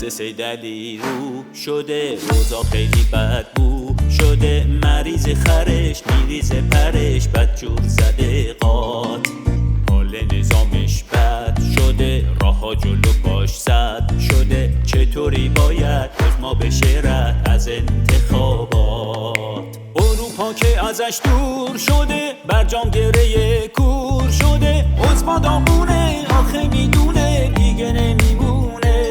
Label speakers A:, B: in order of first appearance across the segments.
A: واسه سیدعلی رو شده، روزا خیلی بد بو شده، مریض خرش میریزه پرش، بدجور زده قات، حال نظامش بد شده، راهها جلو باش زد شده، چطوری باید ما بشه رد از انتخابات. اروپا که ازش دور شده، برجام گره کور شده، عضما داغونه آخه میدونه دیگه نمیمونه،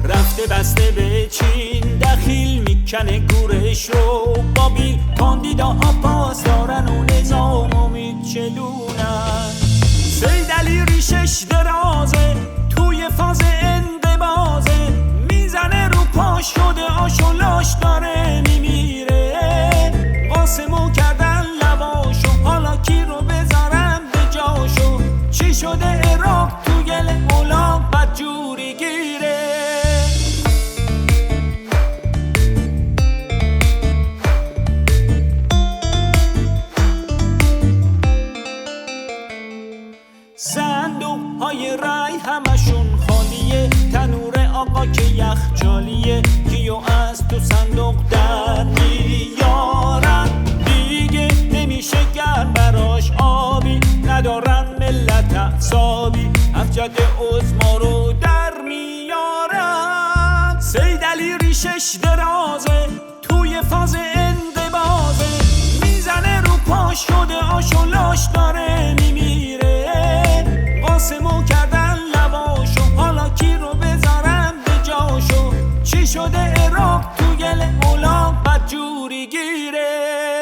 A: رفته بسته به چین دخیل میکنه گورش رو، بابیل کاندیدا آپاس دارن و نظامو میچلونن. سیدعلی ریشش درازه توی فاز انقباضه، میزنه رو پاش شده آشولاش داره میمیره، قاسمو کردن لباشو حالا کی رو بذارم به جاشو، چی شده عراق تو گل اولاق بدجوری گیره. صندوق های رای همشون خالیه، تنور آقا که یخچالیه، کیو از تو صندوق در میارن، دیگه نمیشه گرم براش آبی، ندارن ملت اعصابی، افجد عظما رو در میارن. سیدعلی ریشش درازه توی فاز انقباضه، میزنه رو پاش شده آشولاش داره میمیره، قاسمو کردن لباشو حالا کی رو بذارم به جاشو، چی شده عراق تو گل اولاق بدجوری گیره.